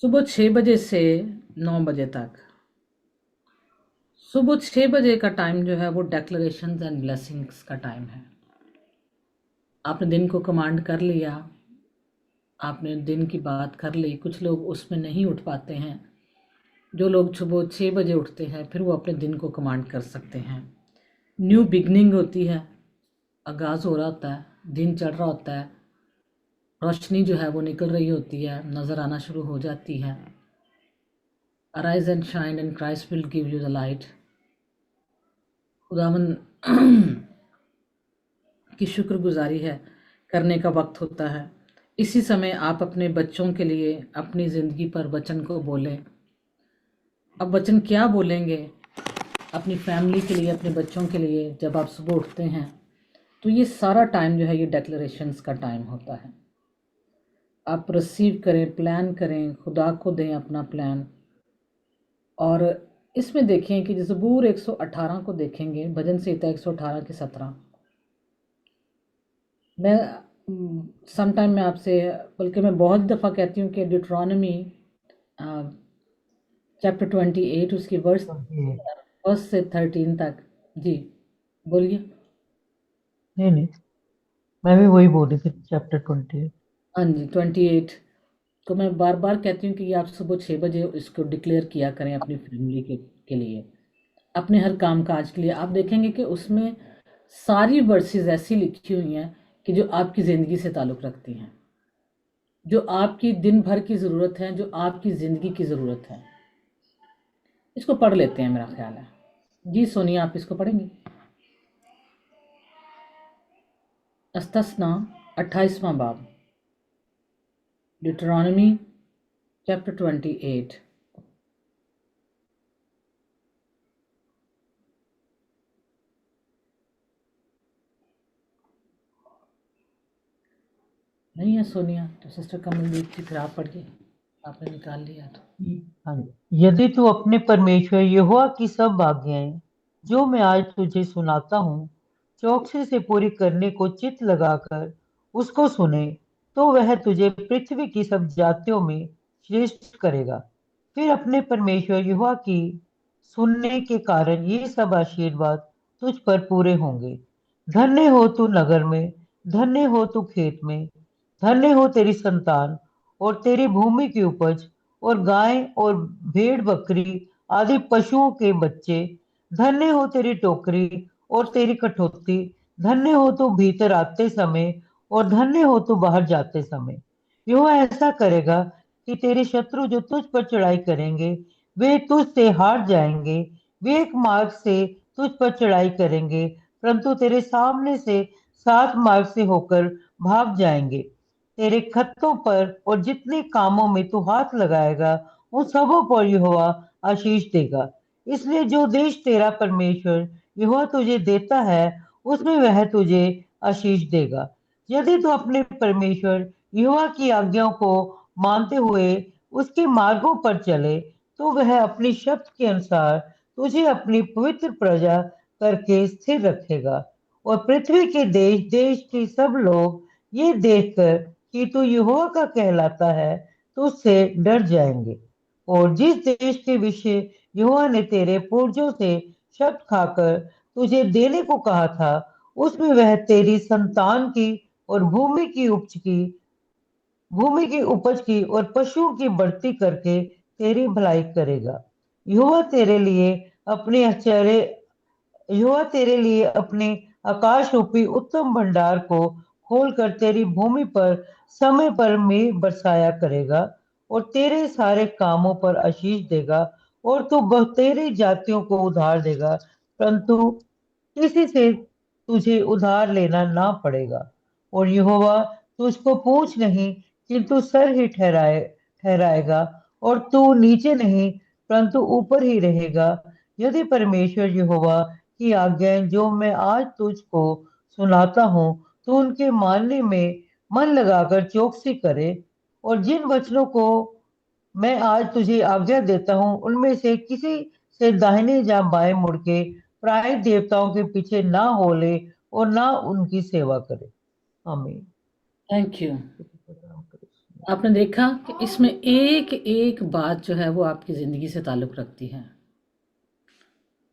सुबह 6 बजे से 9 बजे तक। सुबह 6 बजे का टाइम जो है वो डेक्लरेशंस एंड ब्लेसिंग्स का टाइम है। आपने दिन को कमांड कर लिया, आपने दिन की बात कर ली। कुछ लोग उसमें नहीं उठ पाते हैं। जो लोग सुबह 6 बजे उठते हैं फिर वो अपने दिन को कमांड कर सकते हैं। न्यू बिगनिंग होती है, आगाज़ हो रहा होता है, दिन चढ़ रहा होता है, रोशनी जो है वो निकल रही होती है, नज़र आना शुरू हो जाती है। Arise and shine and Christ will give you the light. खुदावन की शुक्रगुजारी है करने का वक्त होता है। इसी समय आप अपने बच्चों के लिए अपनी ज़िंदगी पर वचन को बोलें। अब वचन क्या बोलेंगे अपनी फैमिली के लिए, अपने बच्चों के लिए? जब आप सुबह उठते हैं तो ये सारा टाइम जो है ये डेक्लरेशंस का टाइम होता है। आप रिसीव करें, प्लान करें, खुदा को दें अपना प्लान। और इसमें देखें कि ज़बूर 118 को देखेंगे, भजन संहिता 118 की 17। मैं समटाइम मैं आपसे, बल्कि मैं बहुत दफ़ा कहती हूँ कि ड्यूटरॉनमी चैप्टर 28 उसकी वर्स नहीं फर्स्ट से 13 तक। जी बोलिए। नहीं, मैं भी वही बोल रही थी, चैप्टर 28। हाँ जी, 28। तो मैं बार बार कहती हूँ कि ये आप सुबह 6 बजे इसको डिक्लेयर किया करें अपनी फैमिली के लिए, अपने हर काम काज के लिए। आप देखेंगे कि उसमें सारी वर्सेस ऐसी लिखी हुई हैं कि जो आपकी ज़िंदगी से ताल्लुक़ रखती हैं, जो आपकी दिन भर की ज़रूरत है, जो आपकी ज़िंदगी की ज़रूरत है। इसको पढ़ लेते हैं, मेरा ख्याल है। जी सोनिया, आप इसको पढ़ेंगी? अस्तना 28वां बाब, ड्यूटरॉनमी चैप्टर 28। नहीं है सोनिया तो सिस्टर कमलदीप की, फिर आप पढ़िए, आपने निकाल लिया तो। हाँ जी। यदि तू अपने परमेश्वर यहोवा की सब आज्ञाएं जो मैं आज तुझे सुनाता हूँ चौकसी से पूरी करने को चित लगाकर उसको सुने, तो वह तुझे पृथ्वी की सब जातियों में श्रेष्ठ करेगा। फिर अपने परमेश्वर यहोवा की सुनने के कारण ये सब आशीर्वाद तुझ पर पूरे होंगे। धन्य हो तू नगर में, धन्य हो तू खेत में, धन्य हो तेरी संतान और तेरी भूमि की उपज और गाय और भेड़ बकरी आदि पशुओं के बच्चे। धन्य हो तेरी टोकरी और तेरी कठौती, धन्य हो तू भीतर आते समय और धन्य हो तू बाहर जाते समय। यह ऐसा करेगा कि तेरे शत्रु जो तुझ पर चढ़ाई करेंगे वे तुझ से हार जाएंगे। वे एक मार्ग से तुझ पर चढ़ाई करेंगे परंतु तेरे सामने से 7 मार्ग से होकर भाग जाएंगे। तेरे खत्तों पर और जितने कामों में तू हाथ लगाएगा उन सबों पर यहोवा आशीष देगा। इसलिए जो देश तेरा परमेश्वर यहोवा तुझे देता है उसमें वह तुझे आशीष देगा। यदि तू अपने परमेश्वर यहोवा की आज्ञाओं को मानते हुए उसके मार्गों पर चले, तो वह अपनी शब्द के अनुसार तुझे अपनी पवित्र प्रजा करके स्थिर रखेगा। और पृथ्वी के देश देश के सब लोग ये देखकर कि तू यहोवा का कहलाता है तो उससे डर जाएंगे। और जिस देश के विषय यहोवा ने तेरे पूर्वजों से शब्द खाकर तुझे देने को कहा था उसमें वह तेरी संतान की और भूमि की उपज की और पशुओं की बढ़ती करके तेरी भलाई करेगा। यहोवा तेरे लिए अपने आश्चर्य यहोवा तेरे लिए अपने आकाश रूपी उत्तम भंडार को खोलकर तेरी भूमि पर समय पर मेघ बरसाया करेगा और तेरे सारे कामों पर आशीष देगा। और तू बहुतेरी जातियों को उधार देगा परंतु किसी से तुझे उधार लेना ना पड़ेगा। और यहोवा तुझको पूंछ नहीं किंतु सर ही ठहराएगा। और तू नीचे नहीं परंतु ऊपर ही रहेगा। यदि परमेश्वर यहोवा की आज्ञाएं जो मैं आज तुझको सुनाता हूँ तो उनके मानने में मन लगाकर चौकसी करे और जिन वचनों को मैं आज तुझे आज्ञा देता हूँ उनमें से किसी से दाहिने या बाएं मुड़ के पराए देवताओं के पीछे ना हो ले और ना उनकी सेवा करे। आमीन। Thank you. आपने देखा कि इसमें एक एक बात जो है वो आपकी ज़िंदगी से ताल्लुक़ रखती है।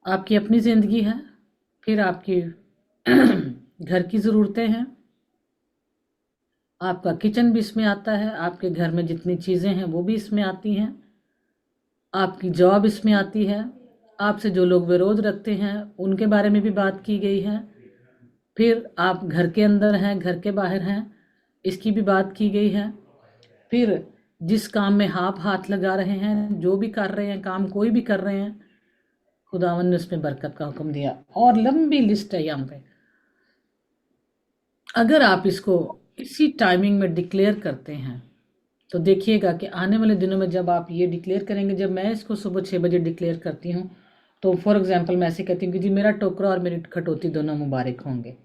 आपकी अपनी ज़िंदगी है, फिर आपकी घर की ज़रूरतें हैं, आपका किचन भी इसमें आता है, आपके घर में जितनी चीज़ें हैं वो भी इसमें आती हैं, आपकी जॉब इसमें आती है, आपसे जो लोग विरोध रखते हैं उनके बारे में भी बात की गई है, फिर आप घर के अंदर हैं, घर के बाहर हैं, इसकी भी बात की गई है। फिर जिस काम में आप हाथ लगा रहे हैं, जो भी कर रहे हैं काम, कोई भी कर रहे हैं, खुदावन ने उसमें बरकत का हुक्म दिया। और लंबी लिस्ट है यहाँ पे। अगर आप इसको इसी टाइमिंग में डिक्लेयर करते हैं तो देखिएगा कि आने वाले दिनों में जब आप ये डिक्लेयर करेंगे, जब मैं इसको सुबह 6 बजे डिक्लेयर करती हूँ तो फॉर एग्जांपल मैं ऐसे कहती हूँ कि जी मेरा टोकरा और मेरी खटोती दोनों मुबारक होंगे।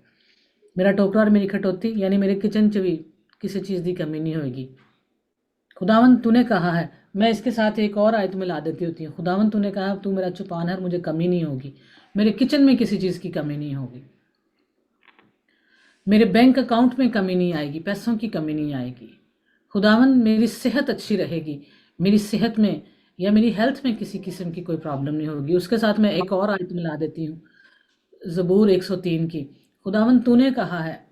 मेरा टोकरा और मेरी खटोती यानी मेरे किचन च भी किसी चीज़ की कमी नहीं होगी। खुदावन तूने कहा है, मैं इसके साथ एक और आयत मिला देती होती हूँ, खुदावन तूने कहा तू मेरा चुपान है, मुझे कमी नहीं होगी, मेरे किचन में किसी चीज़ की कमी नहीं होगी, मेरे बैंक अकाउंट में कमी नहीं आएगी, पैसों की कमी नहीं आएगी। खुदावन मेरी सेहत अच्छी रहेगी, मेरी सेहत में या मेरी हेल्थ में किसी किस्म की कोई प्रॉब्लम नहीं होगी। उसके साथ मैं एक और आयत मिला देती हूँ, ज़बूर 103 की। खुदावन तूने कहा है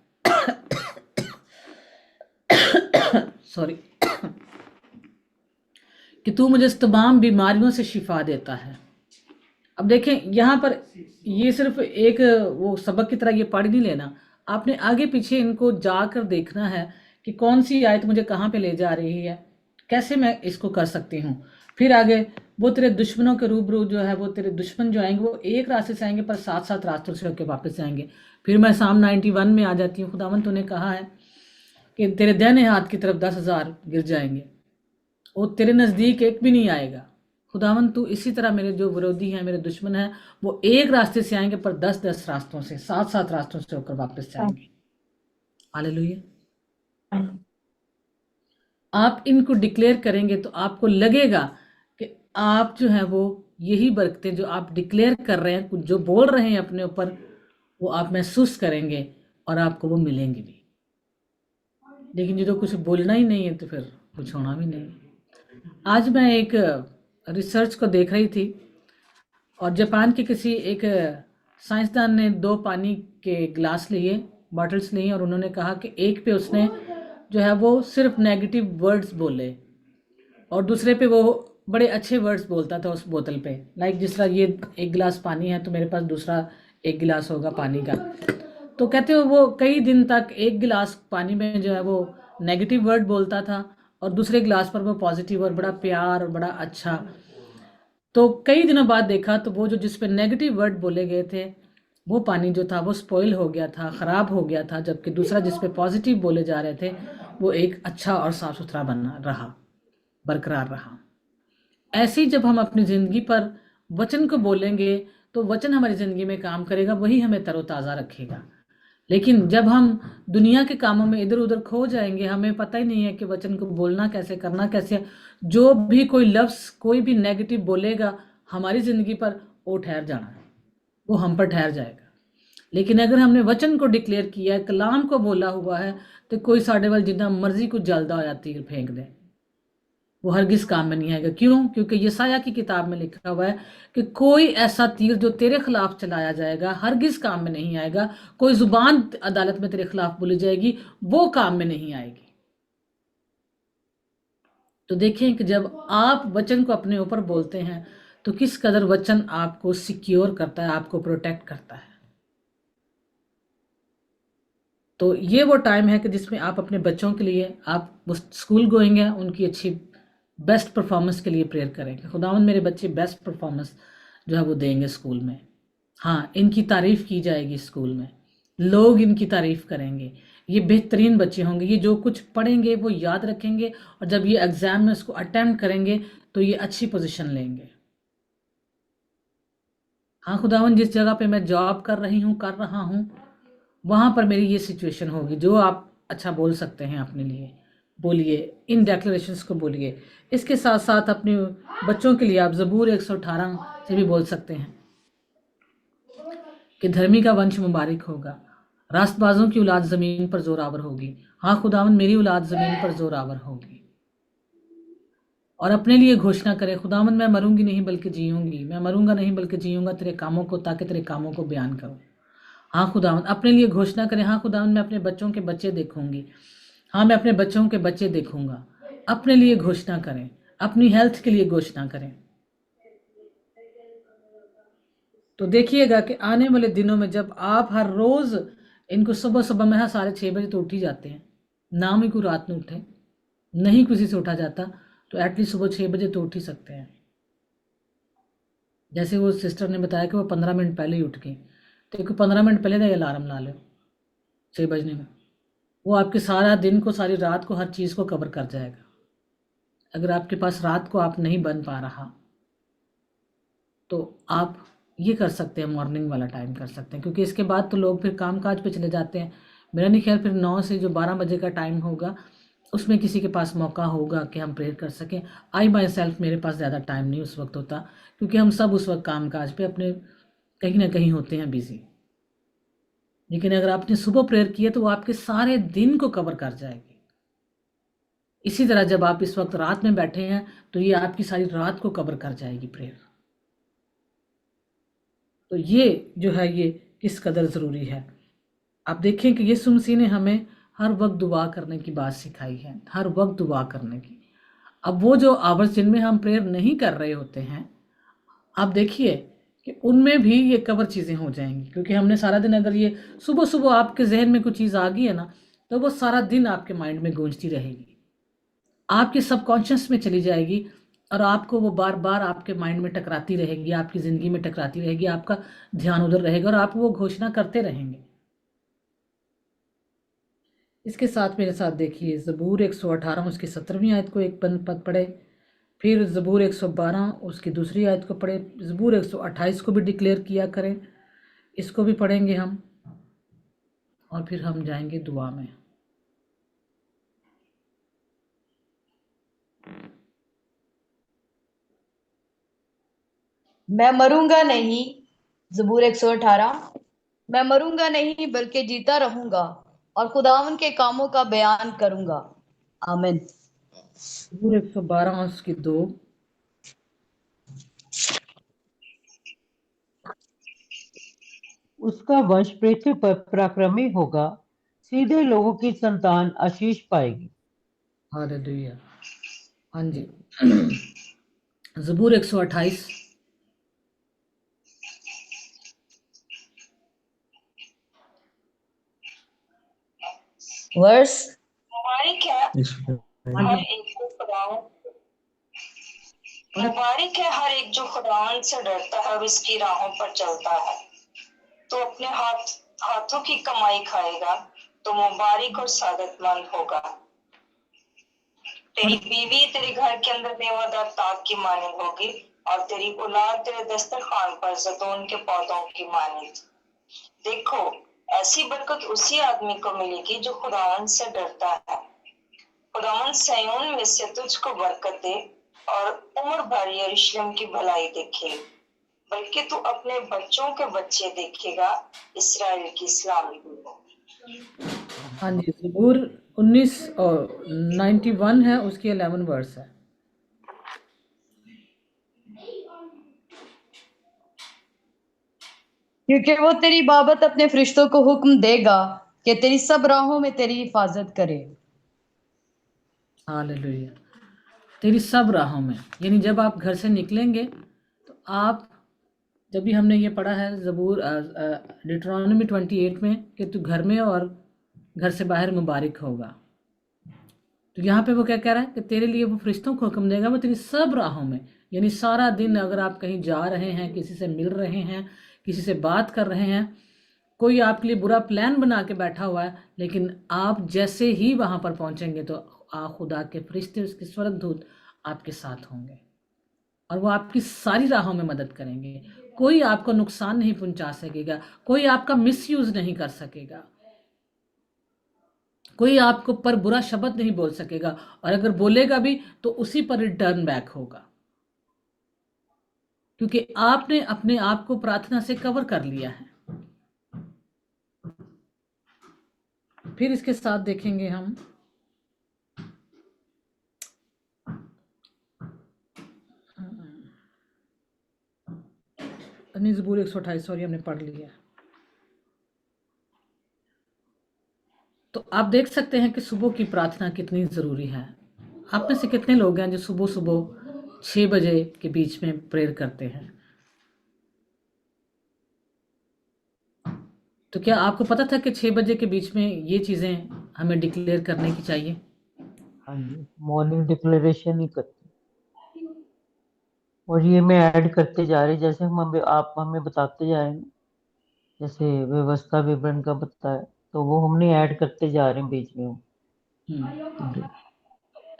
सॉरी कि तू मुझे इस तमाम बीमारियों से शिफा देता है। अब देखें यहाँ पर ये सिर्फ एक वो सबक की तरह ये पढ़ नहीं लेना, आपने आगे पीछे इनको जाकर देखना है कि कौन सी आयत मुझे कहाँ पे ले जा रही है, कैसे मैं इसको कर सकती हूँ। फिर आगे वो तेरे दुश्मनों के रूबरू जो है, वो तेरे दुश्मन जो आएंगे वो एक रास्ते से आएंगे पर 7-7 रास्तों से होकर वापस आएंगे। फिर मैं साम 91 में आ जाती हूँ, खुदावन तूने कहा है कि तेरे दाहिने हाथ की तरफ 10,000 गिर जाएंगे और तेरे नज़दीक एक भी नहीं आएगा। खुदावन तू इसी तरह मेरे जो विरोधी हैं, मेरे दुश्मन हैं, वो एक रास्ते से आएंगे पर 10-10 रास्तों से, 7-7 रास्तों से होकर वापस जाएंगे। हालेलुया। आप इनको डिक्लेयर करेंगे तो आपको लगेगा कि आप जो है वो यही बरकतें जो आप डिक्लेयर कर रहे हैं, कुछ जो बोल रहे हैं अपने ऊपर, वो आप महसूस करेंगे और आपको वो मिलेंगे भी। लेकिन जो कुछ बोलना ही नहीं है तो फिर कुछ होना भी नहीं। आज मैं एक रिसर्च को देख रही थी और जापान के किसी एक साइंसदान ने 2 पानी के ग्लास लिए, बॉटल्स लिए, और उन्होंने कहा कि एक पे उसने जो है वो सिर्फ नेगेटिव वर्ड्स बोले और दूसरे पे वो बड़े अच्छे वर्ड्स बोलता था उस बोतल पे। लाइक जिस तरह ये एक गिलास पानी है तो मेरे पास दूसरा एक गिलास होगा पानी का। तो कहते हो वो कई दिन तक एक गिलास पानी में जो है वो नेगेटिव वर्ड बोलता था और दूसरे गिलास पर वो पॉजिटिव और बड़ा प्यार और बड़ा अच्छा। तो कई दिनों बाद देखा तो वो जो जिस पे नेगेटिव वर्ड बोले गए थे वो पानी जो था वो स्पॉइल हो गया था, ख़राब हो गया था, जबकि दूसरा जिस पे पॉजिटिव बोले जा रहे थे वो एक अच्छा और साफ़ सुथरा बना रहा, बरकरार रहा। ऐसे ही जब हम अपनी ज़िंदगी पर वचन को बोलेंगे तो वचन हमारी ज़िंदगी में काम करेगा, वही हमें तरोताज़ा रखेगा। लेकिन जब हम दुनिया के कामों में इधर उधर खो जाएंगे, हमें पता ही नहीं है कि वचन को बोलना कैसे, करना कैसे, जो भी कोई लफ्ज़ कोई भी नेगेटिव बोलेगा हमारी ज़िंदगी पर, वो ठहर जाना है, वो हम पर ठहर जाएगा। लेकिन अगर हमने वचन को डिक्लेयर किया है, कलाम को बोला हुआ है, तो कोई साढ़े वाल जितना मर्जी कुछ जलदा होया तीर फेंक दे, वो हरगिज काम में नहीं आएगा। क्यों? क्योंकि यशायाह की किताब में लिखा हुआ है कि कोई ऐसा तीर जो तेरे खिलाफ चलाया जाएगा हरगिज काम में नहीं आएगा। कोई जुबान अदालत में तेरे खिलाफ बोली जाएगी वो काम में नहीं आएगी। तो देखें कि जब आप वचन को अपने ऊपर बोलते हैं तो किस कदर वचन आपको सिक्योर करता है, आपको प्रोटेक्ट करता है। तो ये वो टाइम है कि जिसमें आप अपने बच्चों के लिए, आप स्कूल गोइंग है, उनकी अच्छी बेस्ट परफॉर्मेंस के लिए प्रेयर करेंगे। खुदावन मेरे बच्चे बेस्ट परफॉर्मेंस जो है वो देंगे स्कूल में। हाँ, इनकी तारीफ़ की जाएगी स्कूल में, लोग इनकी तारीफ़ करेंगे, ये बेहतरीन बच्चे होंगे, ये जो कुछ पढ़ेंगे वो याद रखेंगे और जब ये एग्ज़ाम में उसको अटैम्प्ट करेंगे तो ये अच्छी पोजीशन लेंगे। हाँ खुदावन, जिस जगह पे मैं जॉब कर रहा हूँ वहाँ पर मेरी ये सिचुएशन होगी। जो आप अच्छा बोल सकते हैं अपने लिए बोलिए, इन डेक्लरेशंस को बोलिए। इसके साथ साथ अपने बच्चों के लिए आप ज़बूर 118 से भी बोल सकते हैं कि धर्मी का वंश मुबारक होगा, रास्तबाजों की औलाद ज़मीन पर जोरावर होगी। हाँ खुदावन, मेरी औलाद ज़मीन पर जोरावर होगी। और अपने लिए घोषणा करें, खुदावंद मैं मरूंगी नहीं बल्कि जीऊंगी, मैं मरूंगा नहीं बल्कि जीऊंगा तेरे कामों को, ताकि तेरे कामों को बयान करूं। हाँ खुदावंद, अपने लिए घोषणा करें, हाँ खुदावंद मैं अपने बच्चों के बच्चे देखूंगी, हाँ मैं अपने बच्चों के बच्चे देखूंगा। अपने लिए घोषणा करें, अपनी हेल्थ के लिए घोषणा करें। तो देखिएगा कि आने वाले दिनों में जब आप हर रोज इनको सुबह सुबह में, हाँ 6:30 तो उठ ही जाते हैं, ना ही कोई रात में उठे, नहीं किसी से उठा जाता, तो एटलीस्ट सुबह 6 बजे तो उठ ही सकते हैं। जैसे वो सिस्टर ने बताया कि वो 15 मिनट पहले ही उठ गई, तो 15 मिनट पहले का अलार्म ला लो 6 बजने में, वो आपके सारा दिन को, सारी रात को, हर चीज़ को कवर कर जाएगा। अगर आपके पास रात को आप नहीं बन पा रहा, तो आप ये कर सकते हैं, मॉर्निंग वाला टाइम कर सकते हैं, क्योंकि इसके बाद तो लोग फिर काम काज पे चले जाते हैं। मेरा नहीं ख्याल फिर 9 से जो 12 बजे का टाइम होगा, उसमें किसी के पास मौका होगा कि हम प्रेयर कर सकें। आई माई सेल्फ, मेरे पास ज़्यादा टाइम नहीं उस वक्त होता, क्योंकि हम सब उस वक्त काम काज पे अपने कहीं ना कहीं होते हैं बिजी। लेकिन अगर आपने सुबह प्रेयर किया तो वो आपके सारे दिन को कवर कर जाएगी। इसी तरह जब आप इस वक्त रात में बैठे हैं, तो ये आपकी सारी रात को कवर कर जाएगी प्रेयर। तो ये जो है, ये किस कदर ज़रूरी है। आप देखें कि यीशु मसीह ने हमें हर वक्त दुआ करने की बात सिखाई है, हर वक्त दुआ करने की। अब वो जो आवर्स जिनमें हम प्रेयर नहीं कर रहे होते हैं, आप देखिए कि उनमें भी ये कवर चीज़ें हो जाएंगी, क्योंकि हमने सारा दिन, अगर ये सुबह सुबह आपके जहन में कुछ चीज़ आ गई है ना, तो वो सारा दिन आपके माइंड में गूंजती रहेगी, आपके सबकॉन्शियस में चली जाएगी, और आपको वो बार बार आपके माइंड में टकराती रहेगी, आपकी ज़िंदगी में टकराती रहेगी, आपका ध्यान उधर रहेगा और आप वो घोषणा करते रहेंगे। इसके साथ मेरे साथ देखिए ज़बूर 118 उसकी 17वीं आयत को एक पद पढ़े, फिर ज़बूर 112 उसकी दूसरी आयत को पढ़े, ज़बूर 128 को भी डिक्लेयर किया करें, इसको भी पढ़ेंगे हम, और फिर हम जाएंगे दुआ में। मैं मरूंगा नहीं, ज़बूर 118, मैं मरूंगा नहीं बल्कि जीता रहूंगा और खुदावन के कामों का बयान करूंगा। आमीन। ज़बूर 112 उसकी 2, उसका वंश पृथ्वी पर पराक्रमी होगा, सीधे लोगों की संतान आशीष पाएगी। हालेलुया। हाँ जी। ज़बूर 128 वर्स मुबारक है हर एक जो मुबारक है हर एक जो खुदावन से डरता है और उसकी राहों पर चलता है। तो अपने हाथों की कमाई खाएगा, तो मुबारक और सादतमंद होगा। तेरी बीवी तेरे घर के अंदर देवदार ताक की मानिंद होगी, और तेरी औलाद तेरे दस्तरखान पर जैतून के पौधों की मानिंद। देखो, ऐसी बरकत उसी आदमी को मिलेगी जो खुदावन से डरता है। खुदावन सयोन में से तुझको बरकत दे और उम्र भर यरूशलेम की भलाई देखे, बल्कि तू अपने बच्चों के बच्चे देखेगा, इसराइल की सलामती हो। हाँ जी, ज़बूर 19 और 91 है, उसकी 11 वर्स है। क्योंकि वो तेरी बाबत अपने फरिश्तों को हुक्म देगा कि तेरी सब राहों में तेरी हिफाजत करे। हालेलुया। तेरी सब राहों में, यानी जब आप घर से निकलेंगे, तो आप, जब भी हमने ये पढ़ा है ज़बूर डिट्रोनॉमी 28 में कि तू घर में और घर से बाहर मुबारक होगा, तो यहाँ पे वो क्या कह रहा है कि तेरे लिए वो फरिश्तों को हुक्म देगा, वो तेरी सब राहों में, यानी सारा दिन अगर आप कहीं जा रहे हैं, किसी से मिल रहे हैं, किसी से बात कर रहे हैं, कोई आपके लिए बुरा प्लान बना के बैठा हुआ है, लेकिन आप जैसे ही वहाँ पर पहुँचेंगे तो खुदा के फरिश्ते, उसके स्वर्गदूत आपके साथ होंगे और वो आपकी सारी राहों में मदद करेंगे। कोई आपको नुकसान नहीं पहुंचा सकेगा, कोई आपका मिसयूज नहीं कर सकेगा, कोई आपको पर बुरा शब्द नहीं बोल सकेगा, और अगर बोलेगा भी तो उसी पर रिटर्न बैक होगा, क्योंकि आपने अपने आप को प्रार्थना से कवर कर लिया है। फिर इसके साथ देखेंगे हम नहीं, ज़बूर 128 सॉरी हमने पढ़ लिया। तो आप देख सकते हैं कि सुबह की प्रार्थना कितनी ज़रूरी है। आप में से कितने लोग हैं जो सुबह सुबह 6 बजे के बीच में प्रेयर करते हैं? तो क्या आपको पता था कि 6 बजे के बीच में ये चीज़ें हमें डिक्लेयर करने की चाहिए? हाँ जी, मॉर्निंग डिक्लेरेशन ही करते हैं। और ये मैं ऐड करते जा रहे, जैसे आप हमें बताते जा रहे हैं, जैसे व्यवस्था विवरण का बताया, तो वो हमने ऐड करते जा रहे हैं बीच में। हम्म।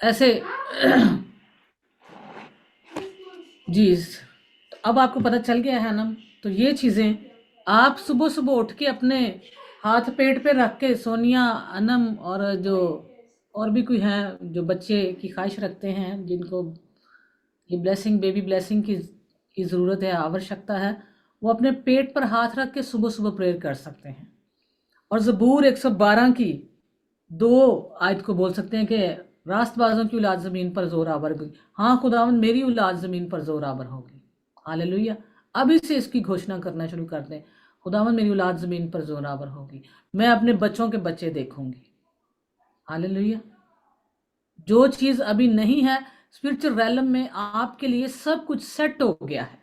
ऐसे जी, तो अब आपको पता चल गया है ना। तो ये चीज़ें आप सुबह सुबह उठ के अपने हाथ पेट पे रख के, सोनिया, अनम और जो और भी कोई हैं जो बच्चे की ख्वाहिश रखते हैं, जिनको ये ब्लेसिंग, बेबी ब्लेसिंग की ज़रूरत है, आवश्यकता है, वो अपने पेट पर हाथ रख के सुबह सुबह प्रेयर कर सकते हैं। और ज़बूर 112 की 2 आयत को बोल सकते हैं कि रास्तबाजों की औलाद ज़मीन पर ज़ोर आवर होगी। हाँ खुदावंद, मेरी औलाद ज़मीन पर ज़ोर आवर होगी। हालेलुया। अभी से इसकी घोषणा करना शुरू कर दें, खुदावंद मेरी औलाद ज़मीन पर ज़ोर आवर होगी, मैं अपने बच्चों के बच्चे देखूंगी। हालेलुया। जो चीज़ अभी नहीं है, स्पिरिचुअल रैलम में आपके लिए सब कुछ सेट हो गया है।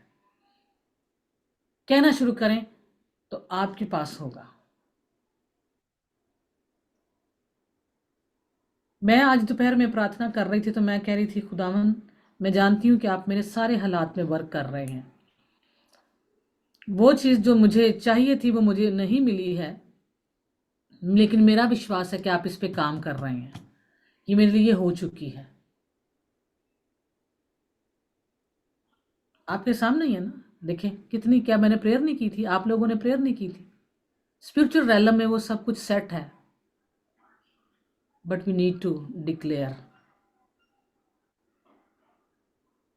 कहना शुरू करें तो आपके पास होगा। मैं आज दोपहर में प्रार्थना कर रही थी तो मैं कह रही थी, खुदावन मैं जानती हूँ कि आप मेरे सारे हालात में वर्क कर रहे हैं। वो चीज़ जो मुझे चाहिए थी वो मुझे नहीं मिली है, लेकिन मेरा विश्वास है कि आप इस पे काम कर रहे हैं। ये मेरे लिए हो चुकी है। आपके सामने ही है ना। देखें कितनी, क्या मैंने प्रेयर नहीं की थी? आप लोगों ने प्रेयर नहीं की थी? स्पिरिचुअल रैलम में वो सब कुछ सेट है, but we need to declare.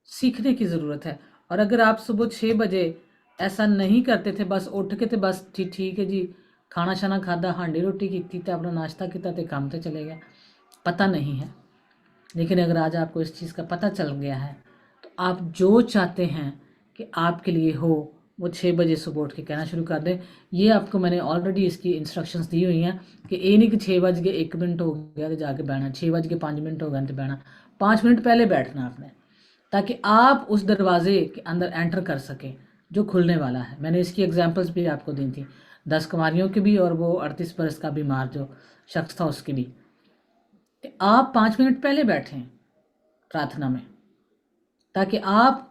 सीखने की ज़रूरत है। और अगर आप सुबह 6 बजे ऐसा नहीं करते थे, बस उठ के थे, बस ठीक है जी, खाना शाना खादा, हांडी रोटी की तो अपना नाश्ता किया तो काम पे चले गए, पता नहीं है। लेकिन अगर आज आपको इस चीज़ का पता चल गया है, तो आप जो चाहते हैं कि आपके लिए हो, वो 6 बजे सुबह उठ के कहना शुरू कर दें। ये आपको मैंने ऑलरेडी इसकी इंस्ट्रक्शंस दी हुई हैं कि ये नहीं कि 6 बज के 1 मिनट हो गया तो जाके बैठना, 6 बज के 5 मिनट हो गए तो बैठना। 5 मिनट पहले बैठना आपने, ताकि आप उस दरवाजे के अंदर एंटर कर सकें जो खुलने वाला है। मैंने इसकी एग्जांपल्स भी आपको दी थी, 10 कुमारियों की भी और वो 38 बरस का बीमार जो शख्स था उसकी भी। आप 5 मिनट पहले बैठें प्रार्थना में, ताकि आप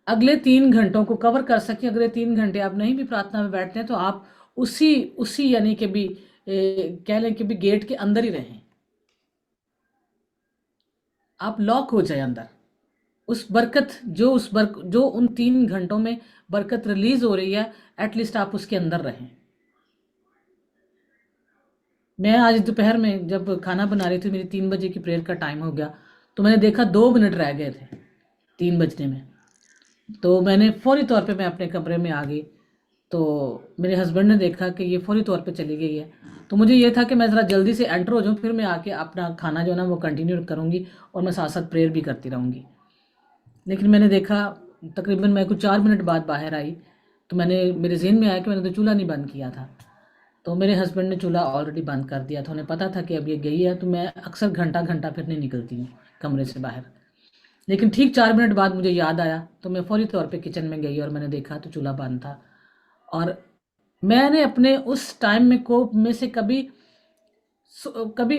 अगले 3 घंटों को कवर कर सकें। अगले 3 घंटे आप नहीं भी प्रार्थना में बैठते हैं तो आप उसी यानी कि भी कह लें कि भी गेट के अंदर ही रहें, आप लॉक हो जाए अंदर। उस बरकत जो उन 3 घंटों में बरकत रिलीज हो रही है, एटलीस्ट आप उसके अंदर रहें। मैं आज दोपहर में जब खाना बना रही थी, मेरी 3 बजे की प्रेयर का टाइम हो गया, तो मैंने देखा 2 मिनट रह गए थे 3 बजने में। तो मैंने फौरी तौर पे मैं अपने कमरे में आ गई। तो मेरे हस्बैंड ने देखा कि ये फौरी तौर पे चली गई है, तो मुझे ये था कि मैं ज़रा जल्दी से एंटर हो जाऊँ, फिर मैं आके अपना खाना जो है ना वो कंटिन्यू करूँगी और मैं साथ साथ प्रेयर भी करती रहूँगी। लेकिन मैंने देखा, तकरीबन मैं कुछ 4 मिनट बाद बाहर आई, तो मेरे ज़हन में आया कि मैंने तो चूल्हा नहीं बंद किया था। तो मेरे हस्बैंड ने चूल्हा ऑलरेडी बंद कर दिया था, उन्हें पता था कि अब ये गई है। तो मैं अक्सर घंटा घंटा फिर नहीं निकलती हूँ कमरे से बाहर। लेकिन ठीक 4 मिनट बाद मुझे याद आया, तो मैं फौरी तौर पे किचन में गई और मैंने देखा तो चूल्हा बंद था। और मैंने अपने उस टाइम में से कभी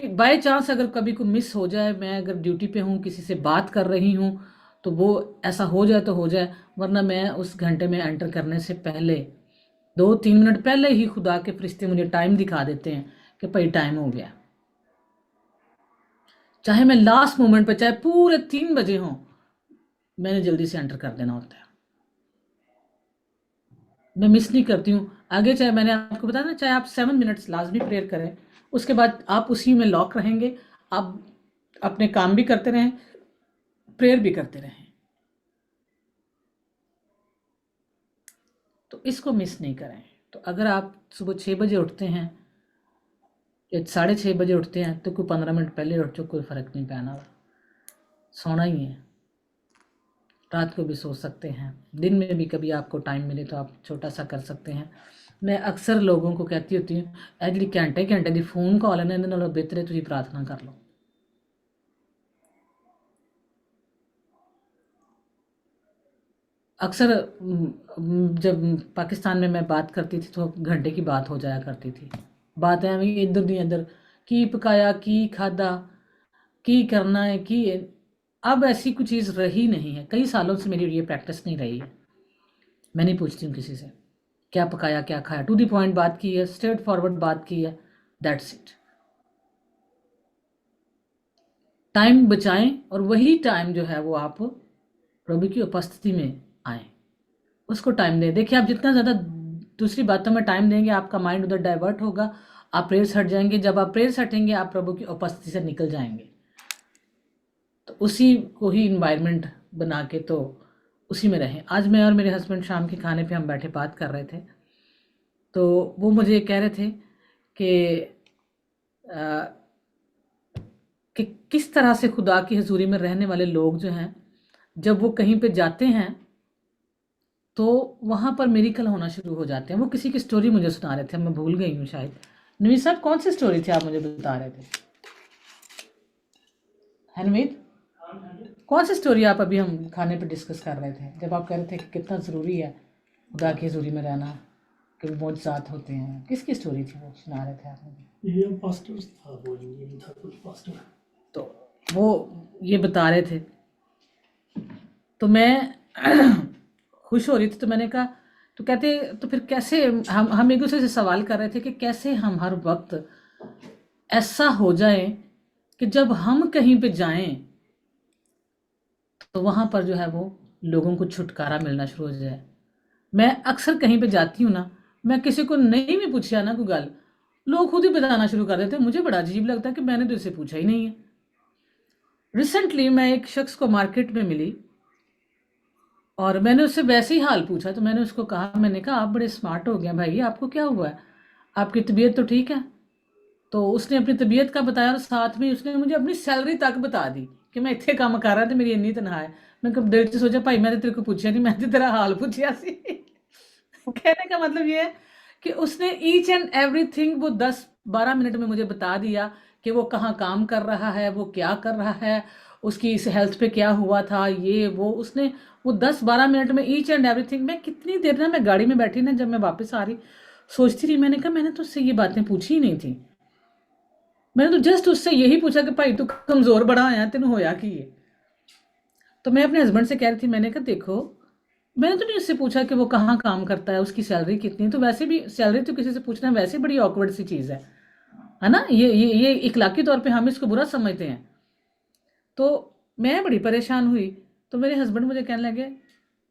बाय चांस अगर कभी को मिस हो जाए, मैं अगर ड्यूटी पे हूँ, किसी से बात कर रही हूँ, तो वो ऐसा हो जाए तो हो जाए, वरना मैं उस घंटे में एंटर करने से पहले 2-3 मिनट पहले ही खुदा के फरिश्ते मुझे टाइम दिखा देते हैं कि भाई टाइम हो गया। चाहे मैं लास्ट मोमेंट पे, चाहे पूरे 3 बजे हों, मैंने जल्दी से एंटर कर देना होता है। मैं मिस नहीं करती हूँ आगे। चाहे मैंने आपको बताया ना, चाहे आप 7 मिनट्स लाजमी प्रेयर करें, उसके बाद आप उसी में लॉक रहेंगे। आप अपने काम भी करते रहें, प्रेयर भी करते रहें। तो इसको मिस नहीं करें। तो अगर आप सुबह 6 बजे उठते हैं या 6:30 बजे उठते हैं, तो कोई 15 मिनट पहले उठ जाओ, कोई फ़र्क नहीं पैना, सोना ही है। रात को भी सो सकते हैं, दिन में भी कभी आपको टाइम मिले तो आप छोटा सा कर सकते हैं। मैं अक्सर लोगों को कहती होती हूँ एटली घंटे घंटे की फोन कॉल है इहदे नालों बेहतर है तुसीं प्रार्थना कर लो। अक्सर जब पाकिस्तान में मैं बात करती थी तो घंटे की बात हो जाया करती थी। बात है इधर दी इधर की पकाया की खादा की करना है की। अब ऐसी कोई चीज़ रही नहीं है, कई सालों से मेरी ये प्रैक्टिस नहीं रही है। मैं नहीं पूछती हूँ किसी से क्या पकाया क्या खाया, टू दी पॉइंट बात की है, स्ट्रेट फॉरवर्ड बात की है, दैट्स इट। टाइम बचाएं और वही टाइम जो है वो आप प्रभु की उपस्थिति में आए, उसको टाइम दें। देखिए आप जितना ज़्यादा दूसरी बातों में टाइम देंगे आपका माइंड उधर डाइवर्ट होगा, आप प्रेयर से हट जाएंगे। जब आप प्रेयर से हटेंगे आप प्रभु की उपस्थिति से निकल जाएंगे। तो उसी को ही इन्वायरमेंट बना के तो उसी में रहें। आज मैं और मेरे हस्बैंड शाम के खाने पे हम बैठे बात कर रहे थे, तो वो मुझे कह रहे थे कि किस तरह से खुदा की हजूरी में रहने वाले लोग जो हैं जब वो कहीं पे जाते हैं तो वहाँ पर मेरिकल होना शुरू हो जाते हैं। वो किसी की स्टोरी मुझे सुना रहे थे, मैं भूल गई हूँ शायद। नवीद साहब कौन सी स्टोरी थी आप मुझे बता रहे थे? है नवीद, कौन सी स्टोरी आप अभी हम खाने पे डिस्कस कर रहे थे जब आप कह रहे थे कि कितना ज़रूरी है खुदा की हजूरी में रहना, कि मौजज़ात होते हैं? किसकी स्टोरी थी वो सुना रहे थे आप मुझे? ये पास्टर था, वो इंडियन था कुछ पास्टर। तो वो ये बता रहे थे तो मैं खुश हो रही थी। तो मैंने कहा, तो कहते तो फिर कैसे हम एक दूसरे से सवाल कर रहे थे कि कैसे हम हर वक्त ऐसा हो जाए कि जब हम कहीं पे जाएं तो वहाँ पर जो है वो लोगों को छुटकारा मिलना शुरू हो जाए। मैं अक्सर कहीं पे जाती हूँ ना, मैं किसी को नहीं भी पूछा ना कोई गल, लोग खुद ही बताना शुरू कर देते हैं। मुझे बड़ा अजीब लगता है कि मैंने तो इसे पूछा ही नहीं है। रिसेंटली मैं एक शख्स को मार्केट में मिली और मैंने उससे वैसे ही हाल पूछा। तो मैंने उसको कहा, मैंने कहा आप बड़े स्मार्ट हो गए भाई, आपको क्या हुआ है, आपकी तबीयत तो ठीक है? तो उसने अपनी तबीयत का बताया और साथ में उसने मुझे अपनी सैलरी तक बता दी कि मैं इतने काम कर रहा था, मेरी इन्नी तनख्वाह है। मैं कब दिल से सोचा भाई मैं तो तेरे को पूछा नहीं, मैं तो तेरा हाल पूछा सी। कहने का मतलब ये है कि उसने ईच एंड एवरीथिंग वो 10-12 मिनट में मुझे बता दिया कि वो कहाँ काम कर रहा है, वो क्या कर रहा है, उसकी इस हेल्थ पे क्या हुआ था, ये वो उसने वो 10-12 मिनट में ईच एंड एवरीथिंग। मैं कितनी देर ना, मैं गाड़ी में बैठी ना, जब मैं वापस आ रही सोचती रही, मैंने कहा मैंने तो उससे ये बातें पूछी ही नहीं थी। मैंने तो जस्ट उससे यही पूछा कि भाई तू कमज़ोर बड़ा आया, तेन होया कि ये। तो मैं अपने हस्बैंड से कह रही थी, मैंने कहा देखो मैंने तो नहीं उससे पूछा कि वो कहाँ काम करता है, उसकी सैलरी कितनी। तो वैसे भी सैलरी तो किसी से पूछना वैसे बड़ी ऑकवर्ड सी चीज़ है ना। ये इखलाकी तौर पे हम इसको बुरा समझते हैं। तो मैं बड़ी परेशान हुई। तो मेरे हस्बैंड मुझे कहने लगे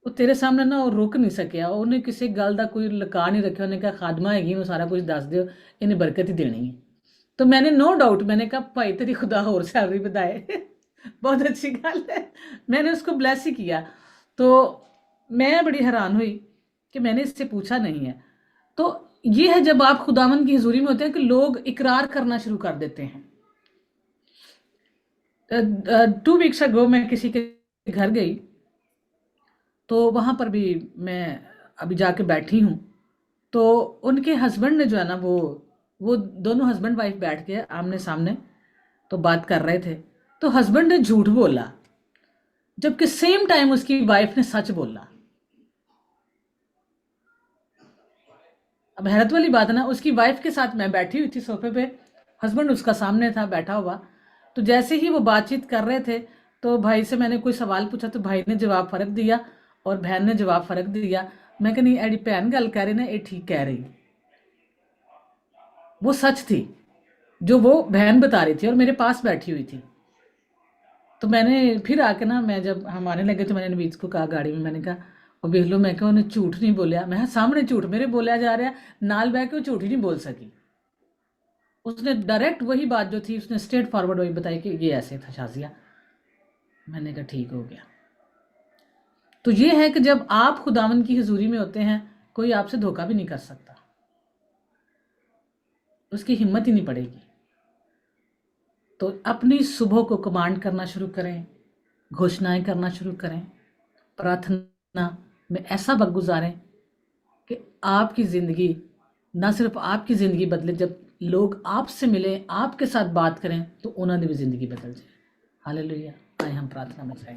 वो तेरे सामने ना वो रुक नहीं सकिया, उन्हें किसी गल का कोई लका नहीं रखा। उन्हें कहा खादमा हैगी, वो सारा कुछ दस दो, इन्हें बरकत ही देनी है। तो मैंने नो डाउट मैंने कहा भाई तेरी खुदा और सैलरी बताए। बहुत अच्छी गल है, मैंने उसको ब्लेस ही किया। तो मैं बड़ी हैरान हुई कि मैंने इससे पूछा नहीं है। तो ये है जब आप खुदावन की हजूरी में होते हैं कि लोग इकरार करना शुरू कर देते हैं। 2 वीक्स अगो मैं किसी के घर गई, तो वहाँ पर भी मैं अभी जाके बैठी हूँ। तो उनके हस्बैंड ने जो है ना वो दोनों हस्बैंड वाइफ बैठ के आमने सामने तो बात कर रहे थे। तो हस्बैंड ने झूठ बोला जबकि सेम टाइम उसकी वाइफ ने सच बोला। अब हैरत वाली बात है ना, उसकी वाइफ के साथ मैं बैठी हुई थी सोफे पे, हस्बैंड उसका सामने था बैठा हुआ। तो जैसे ही वो बातचीत कर रहे थे तो भाई से मैंने कोई सवाल पूछा तो भाई ने जवाब फर्क दिया और बहन ने जवाब फर्क दिया। मैं कह नहीं एडी भैन गल कह रही ना, ये ठीक कह रही। वो सच थी जो वो बहन बता रही थी और मेरे पास बैठी हुई थी। तो मैंने फिर आके ना, मैं जब हम आने लगे तो मैंने नवीद को कहा गाड़ी में, मैंने कहा और देख लो, मैं कहा उन्हें झूठ नहीं बोलिया। मैं सामने झूठ मेरे बोलिया जा रहा, नाल बह के वो झूठ ही नहीं बोल सकी। उसने डायरेक्ट वही बात जो थी उसने स्ट्रेट फॉरवर्ड वही बताई कि ये ऐसे था शाजिया। मैंने कहा ठीक हो गया। तो ये है कि जब आप खुदावन की हजूरी में होते हैं कोई आपसे धोखा भी नहीं कर सकता, उसकी हिम्मत ही नहीं पड़ेगी। तो अपनी सुबह को कमांड करना शुरू करें, घोषणाएं करना शुरू करें, प्रार्थना में ऐसा वक्त गुजारें कि आपकी ज़िंदगी, ना सिर्फ आपकी ज़िंदगी बदले, जब लोग आपसे मिले, आपके साथ बात करें तो उन्होंने भी ज़िंदगी बदल जाए। हालेलुया। आइए हम प्रार्थना में जाएं।